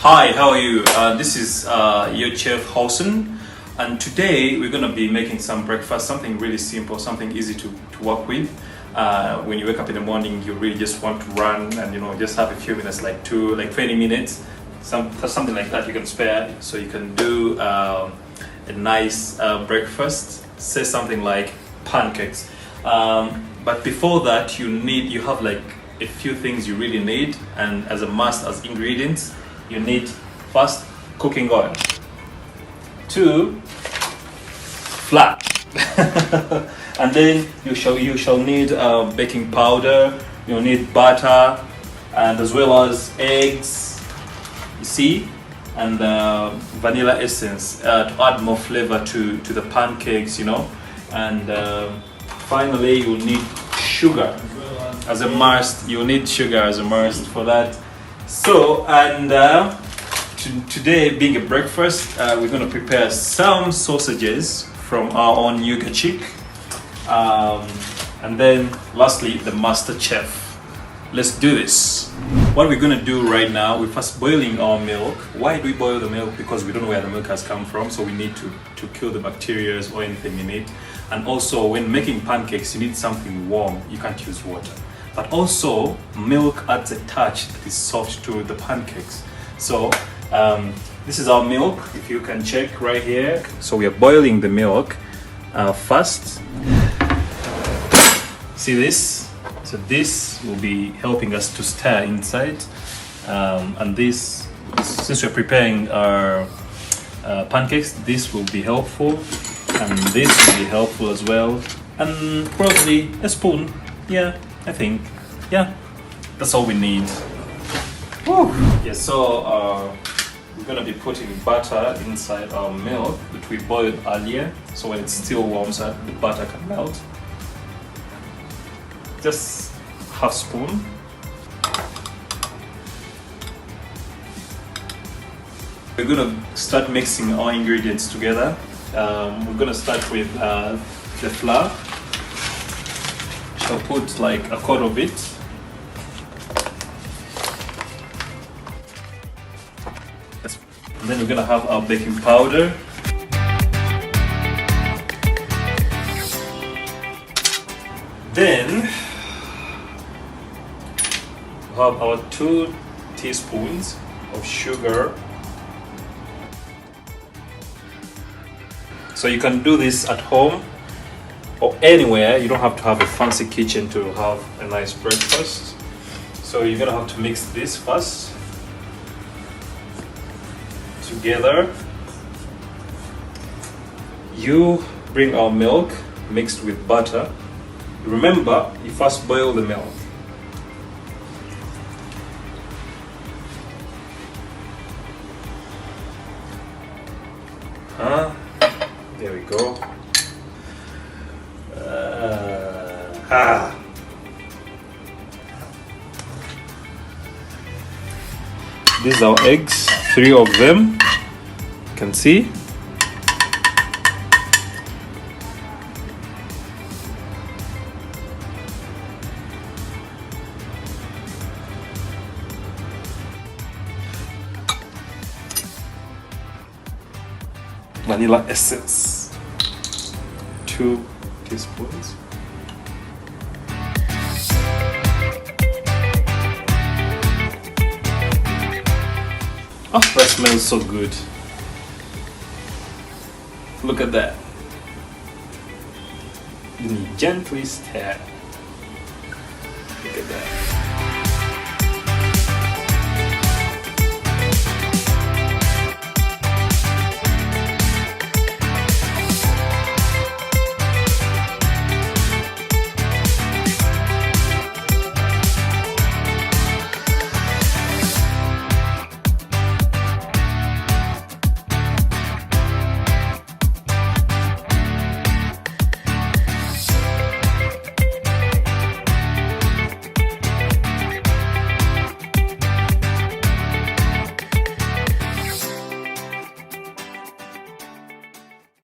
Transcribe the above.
Hi, how are you? This is your chef Housen, and today we're gonna be making some breakfast, something really simple, something easy to work with. When you wake up in the morning, you really just want to run and just have a few minutes, like 20 minutes, something like that you can spare, so you can do a nice breakfast. Say something like pancakes. But before that, you have like a few things you really need, and as a must as ingredients. You need first cooking oil, 2 flour, and then you shall need baking powder. You'll need butter, and as well as eggs. You see, and vanilla essence to add more flavor to the pancakes. And finally you'll need sugar as a must. You'll need sugar as a must for that. So, and today, being a breakfast, we're going to prepare some sausages from our own yuca chick, and then lastly the master chef. Let's do this. What we're going to do right now, we're first boiling our milk. Why do we boil the milk? Because we don't know where the milk has come from, so we need to kill the bacteria or anything in it. And also, when making pancakes, you need something warm. You can't use water. But also, milk adds a touch that is soft to the pancakes. So this is our milk, if you can check right here. So we are boiling the milk first. See this? So this will be helping us to stir inside. And this, since we're preparing our pancakes, this will be helpful. And this will be helpful as well. And probably a spoon. Yeah. I think, yeah, that's all we need. Woo. Yeah, so we're gonna be putting butter inside our milk, which we boiled earlier. So when it's still warm, so the butter can melt. Just half spoon. We're gonna start mixing our ingredients together. We're gonna start with the flour. I'll put like a quart of it. And then we're gonna have our baking powder. Then we'll have our 2 teaspoons of sugar. So you can do this at home or anywhere. You don't have to have a fancy kitchen to have a nice breakfast. So you're gonna have to mix this first together. You bring our milk mixed with butter. Remember, you first boil the milk. There we go. These are eggs, 3 of them. You can see. Vanilla essence, 2 teaspoons. Oh, that smells so good. Look at that. You gently stir. Look at that.